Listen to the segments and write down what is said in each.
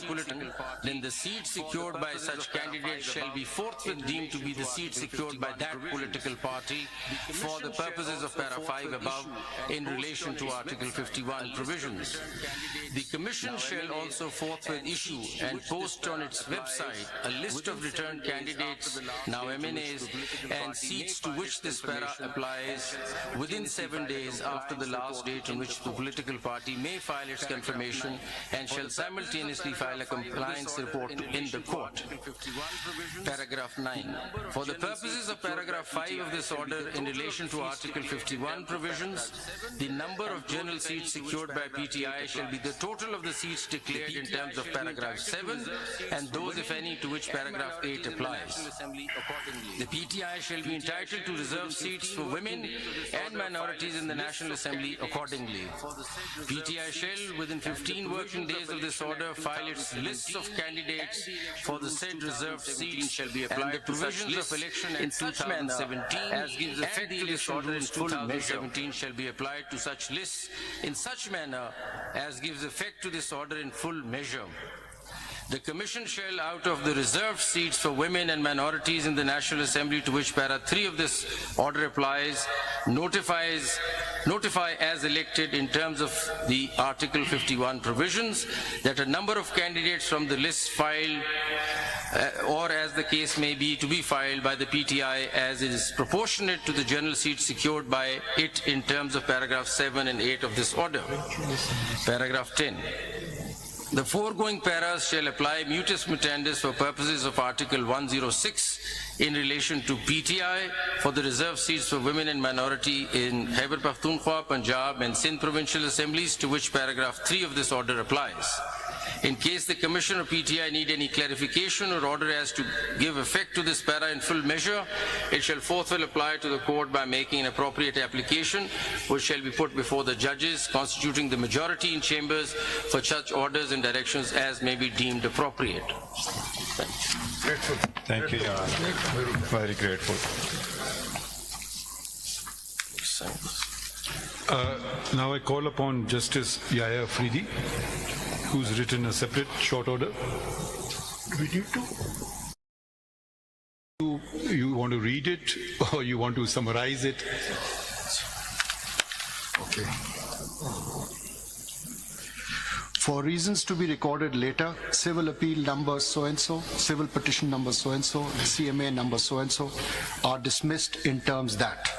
political party, then the seat secured by such candidates shall be forthwith deemed to be the seat secured by that political party for the purposes of para 5 above in relation to Article 51 provisions. The Commission shall also forthwith issue and post on its website a list of returned candidates, now MNAs, and seats to which this para applies within 7 days after the last date on which the political party may file its confirmation, and shall simultaneously file a compliance report in the court. Paragraph 9. For the purposes of paragraph 5 of this order in relation to Article 51 provisions, the number of general seats secured by PTI shall be the total of the seats declared in terms of paragraph 7 and those, if any, to which paragraph 8 applies. The PTI shall be entitled to reserve seats for women and minorities in the National Assembly accordingly. PTI shall, within 15 working days of this order, file its lists of candidates for the said reserved seats shall be applied to provisions of election in 2017 as gives effect to this order in 2017 shall be applied to such lists in such manner as gives effect to this order in full measure. The Commission shall, out of the reserved seats for women and minorities in the National Assembly to which para 3 of this order applies, notify as elected in terms of the Article 51 provisions that a number of candidates from the list filed or as the case may be to be filed by the PTI as it is proportionate to the general seats secured by it in terms of paragraph 7 and 8 of this order. Paragraph 10. The foregoing paras shall apply mutus mutandis for purposes of Article 106 in relation to PTI for the reserved seats for women and minority in Khyber Pakhtunkhwa, Punjab and Sindh provincial assemblies to which paragraph 3 of this order applies. In case the Commission or PTI need any clarification or order as to give effect to this para in full measure, it shall forthwith apply to the court by making an appropriate application, which shall be put before the judges constituting the majority in chambers for such orders and directions as may be deemed appropriate. Thank you, Your Honor. Very grateful. Now I call upon Justice Yahya Afridi, who's written a separate short order. You want to read it or you want to summarize it? Okay. For reasons to be recorded later, civil appeal number so-and-so, civil petition number so-and-so, CMA number so-and-so are dismissed in terms that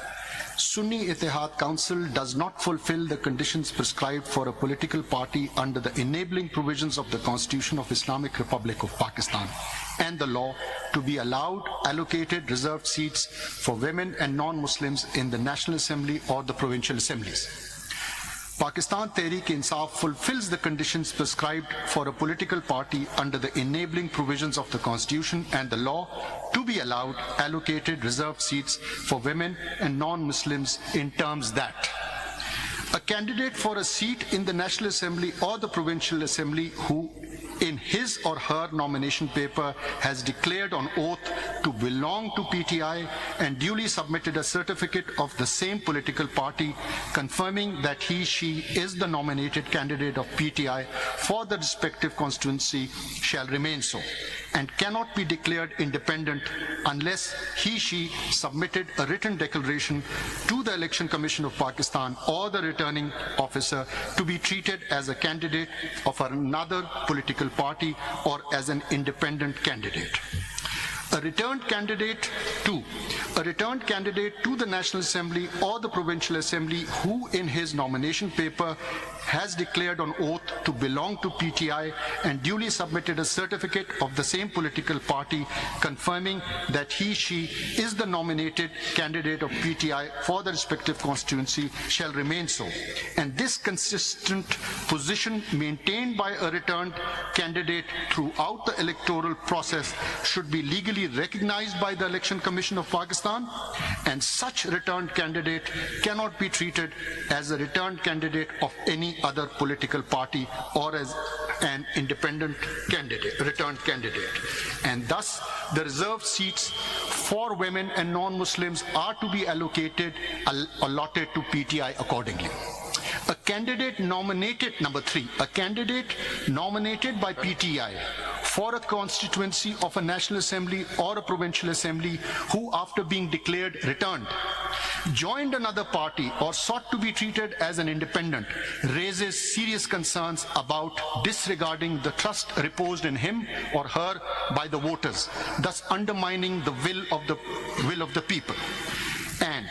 Sunni Ittihad Council does not fulfill the conditions prescribed for a political party under the enabling provisions of the Constitution of Islamic Republic of Pakistan and the law to be allowed allocated reserved seats for women and non-Muslims in the National Assembly or the provincial assemblies. Pakistan Tehreek-e-Insaf fulfills the conditions prescribed for a political party under the enabling provisions of the Constitution and the law to be allowed allocated reserved seats for women and non-Muslims in terms that a candidate for a seat in the National Assembly or the Provincial Assembly who in his or her nomination paper has declared on oath to belong to PTI and duly submitted a certificate of the same political party confirming that he/she is the nominated candidate of PTI for the respective constituency shall remain so and cannot be declared independent unless he/she submitted a written declaration to the Election Commission of Pakistan or the returning officer to be treated as a candidate of another political party or as an independent candidate. A returned candidate to the National Assembly or the Provincial Assembly who in his nomination paper has declared on oath to belong to PTI and duly submitted a certificate of the same political party confirming that he/she is the nominated candidate of PTI for the respective constituency shall remain so. And this consistent position maintained by a returned candidate throughout the electoral process should be legally recognized by the Election Commission of Pakistan, and such returned candidate cannot be treated as a returned candidate of any other political party or as an independent candidate, returned candidate. And thus, the reserved seats for women and non-Muslims are to be allotted to PTI accordingly. A candidate nominated, number 3, a candidate nominated by PTI for a constituency of a National Assembly or a Provincial Assembly who, after being declared returned, joined another party or sought to be treated as an independent, raises serious concerns about disregarding the trust reposed in him or her by the voters, thus undermining the will of the people. And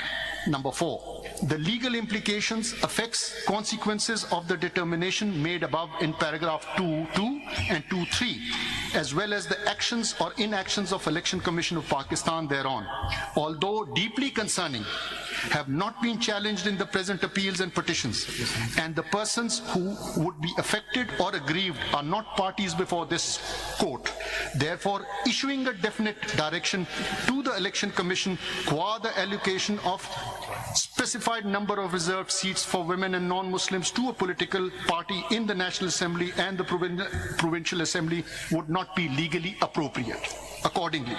number 4, the legal implications, effects, consequences of the determination made above in paragraph 2.2 and 2.3, as well as the actions or inactions of Election Commission of Pakistan thereon, although deeply concerning, have not been challenged in the present appeals and petitions, and the persons who would be affected or aggrieved are not parties before this court. Therefore, issuing a definite direction to the Election Commission qua the allocation of specified number of reserved seats for women and non-Muslims to a political party in the National Assembly and the Provincial Assembly would not be legally appropriate. Accordingly,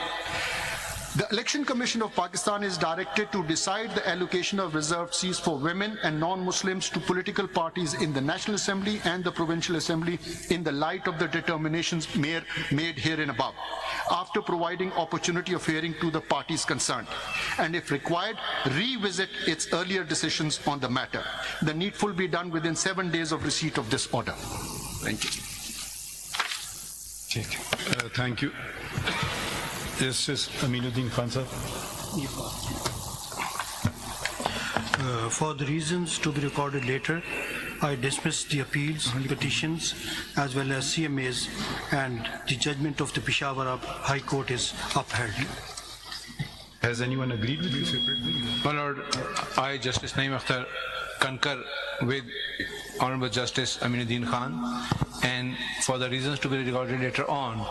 the Election Commission of Pakistan is directed to decide the allocation of reserved seats for women and non-Muslims to political parties in the National Assembly and the Provincial Assembly in the light of the determinations made herein above, after providing opportunity of hearing to the parties concerned, and if required, revisit its earlier decisions on the matter. The needful be done within 7 days of receipt of this order. Thank you. Thank you. Justice Aminuddin Khan sir. For the reasons to be recorded later, I dismiss the appeals, petitions, as well as CMAs, and the judgment of the Peshawar High Court is upheld. Has anyone agreed with you? My Lord, I, Justice Naeem Akhtar, concur with Honorable Justice Aminuddin Khan, and for the reasons to be recorded later on,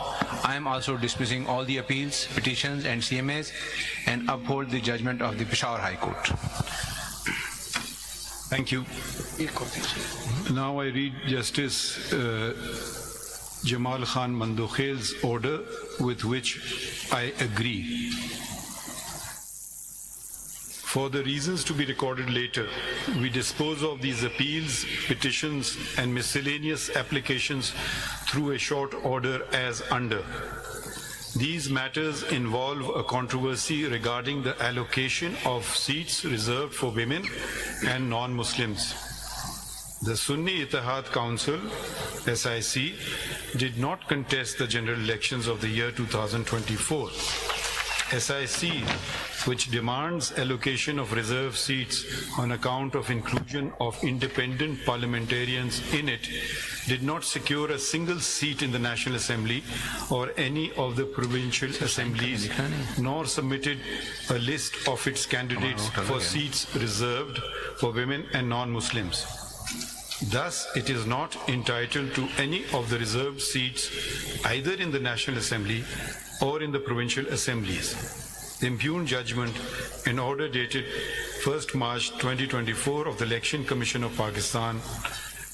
I am also dismissing all the appeals, petitions and CMAs and uphold the judgment of the Peshawar High Court. Thank you. Now I read Justice Jamal Khan Mandokhel's order, with which I agree. For the reasons to be recorded later, we dispose of these appeals, petitions, and miscellaneous applications through a short order as under. These matters involve a controversy regarding the allocation of seats reserved for women and non-Muslims. The Sunni Ittihad Council, SIC, did not contest the general elections of the year 2024. SIC, which demands allocation of reserved seats on account of inclusion of independent parliamentarians in it, did not secure a single seat in the National Assembly or any of the provincial assemblies, nor submitted a list of its candidates for seats reserved for women and non-Muslims. Thus, it is not entitled to any of the reserved seats either in the National Assembly or in the provincial assemblies. The impugned judgment in order dated 1st March 2024 of the Election Commission of Pakistan,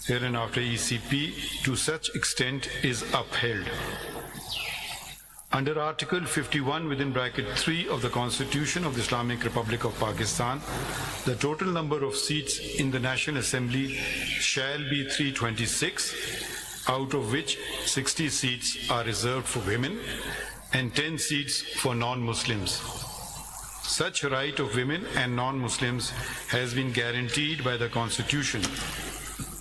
hereinafter ECP, to such extent is upheld. Under Article 51 within bracket 3 of the Constitution of the Islamic Republic of Pakistan, the total number of seats in the National Assembly shall be 326, out of which 60 seats are reserved for women and 10 seats for non-Muslims. Such right of women and non-Muslims has been guaranteed by the Constitution.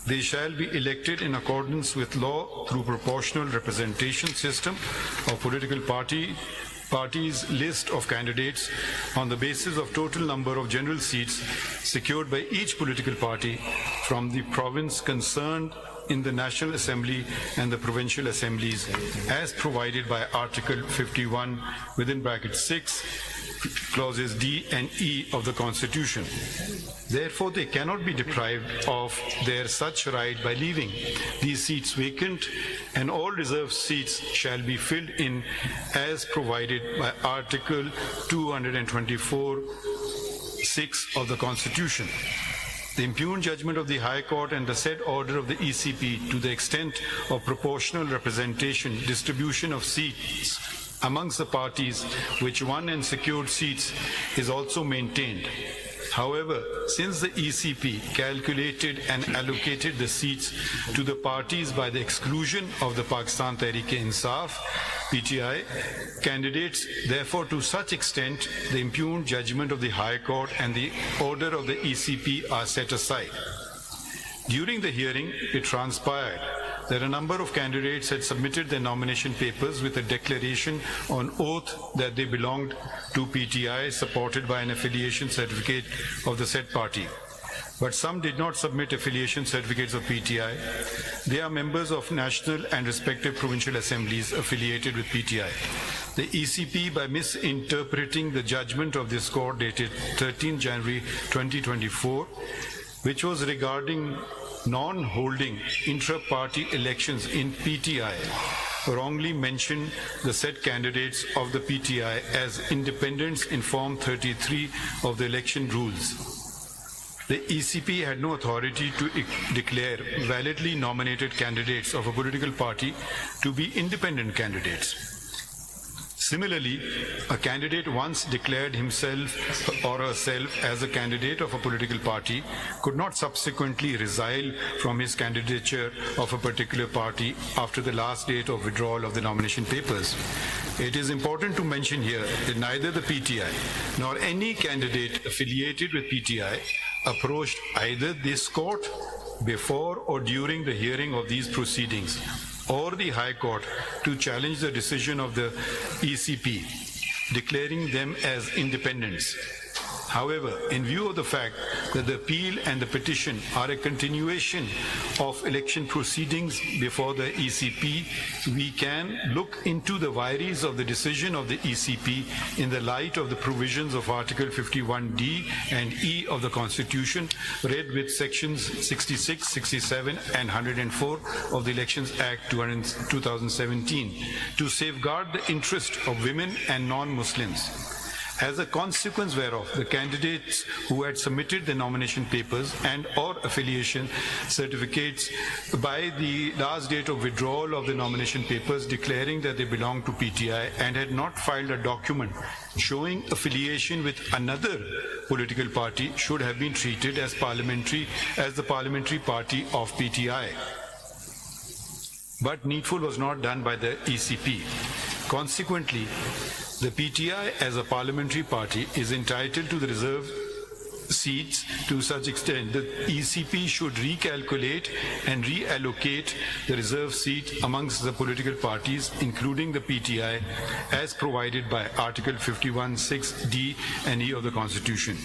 They shall be elected in accordance with law through proportional representation system of political parties list of candidates on the basis of total number of general seats secured by each political party from the province concerned in the National Assembly and the provincial assemblies as provided by Article 51 within bracket 6 clauses D and E of the Constitution. Therefore, they cannot be deprived of their such right by leaving these seats vacant, and all reserved seats shall be filled in as provided by Article 224(6) of the Constitution. The impugned judgment of the High Court and the said order of the ECP to the extent of proportional representation, distribution of seats amongst the parties which won and secured seats is also maintained. However, since the ECP calculated and allocated the seats to the parties by the exclusion of the Pakistan Tehreek-e-Insaf, PTI, candidates, therefore to such extent the impugned judgment of the High Court and the order of the ECP are set aside. During the hearing, it transpired that a number of candidates had submitted their nomination papers with a declaration on oath that they belonged to PTI, supported by an affiliation certificate of the said party. But some did not submit affiliation certificates of PTI. They are members of national and respective provincial assemblies affiliated with PTI. The ECP, by misinterpreting the judgment of this court dated 13 January 2024, which was regarding non-holding intra-party elections in PTI, wrongly mentioned the said candidates of the PTI as independents in Form 33 of the election rules. The ECP had no authority to declare validly nominated candidates of a political party to be independent candidates. Similarly, a candidate once declared himself or herself as a candidate of a political party could not subsequently resile from his candidature of a particular party after the last date of withdrawal of the nomination papers. It is important to mention here that neither the PTI nor any candidate affiliated with PTI approached either this court before or during the hearing of these proceedings or the High Court to challenge the decision of the ECP, declaring them as independents. However, in view of the fact that the appeal and the petition are a continuation of election proceedings before the ECP, we can look into the vires of the decision of the ECP in the light of the provisions of Article 51D and E of the Constitution, read with sections 66, 67 and 104 of the Elections Act 2017 to safeguard the interest of women and non-Muslims. As a consequence whereof, the candidates who had submitted the nomination papers and or affiliation certificates by the last date of withdrawal of the nomination papers declaring that they belong to PTI and had not filed a document showing affiliation with another political party should have been treated as the parliamentary party of PTI. But needful was not done by the ECP. Consequently, the PTI as a parliamentary party is entitled to the reserved seats to such extent that ECP should recalculate and reallocate the reserved seat amongst the political parties, including the PTI, as provided by Article 51(6)(d) and E of the Constitution.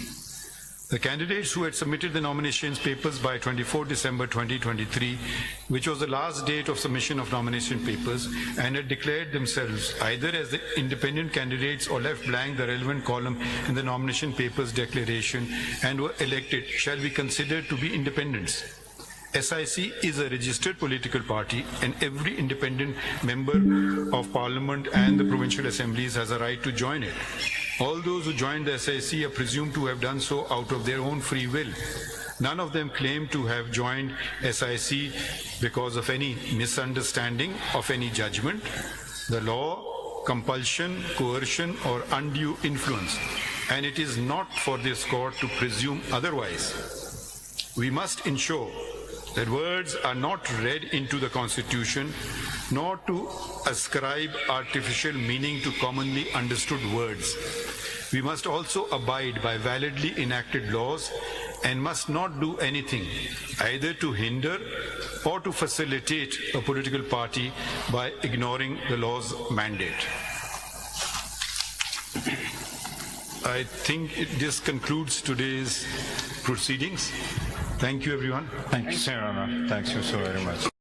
The candidates who had submitted the nominations papers by 24 December 2023, which was the last date of submission of nomination papers, and had declared themselves either as the independent candidates or left blank the relevant column in the nomination papers declaration and were elected, shall be considered to be independents. SIC is a registered political party and every independent member of parliament and the provincial assemblies has a right to join it. All those who joined the SIC are presumed to have done so out of their own free will. None of them claim to have joined SIC because of any misunderstanding of any judgment, the law, compulsion, coercion, or undue influence. And it is not for this court to presume otherwise. We must ensure that words are not read into the Constitution, nor to ascribe artificial meaning to commonly understood words. We must also abide by validly enacted laws and must not do anything either to hinder or to facilitate a political party by ignoring the law's mandate. I think this concludes today's proceedings. Thank you, everyone. Thank you, Sir Honor. Thank you so very much.